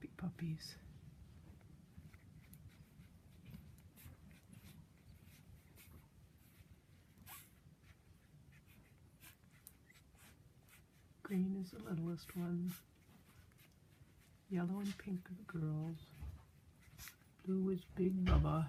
Big puppies. Green is the littlest one. Yellow and pink are the girls. Blue is Big Bubba.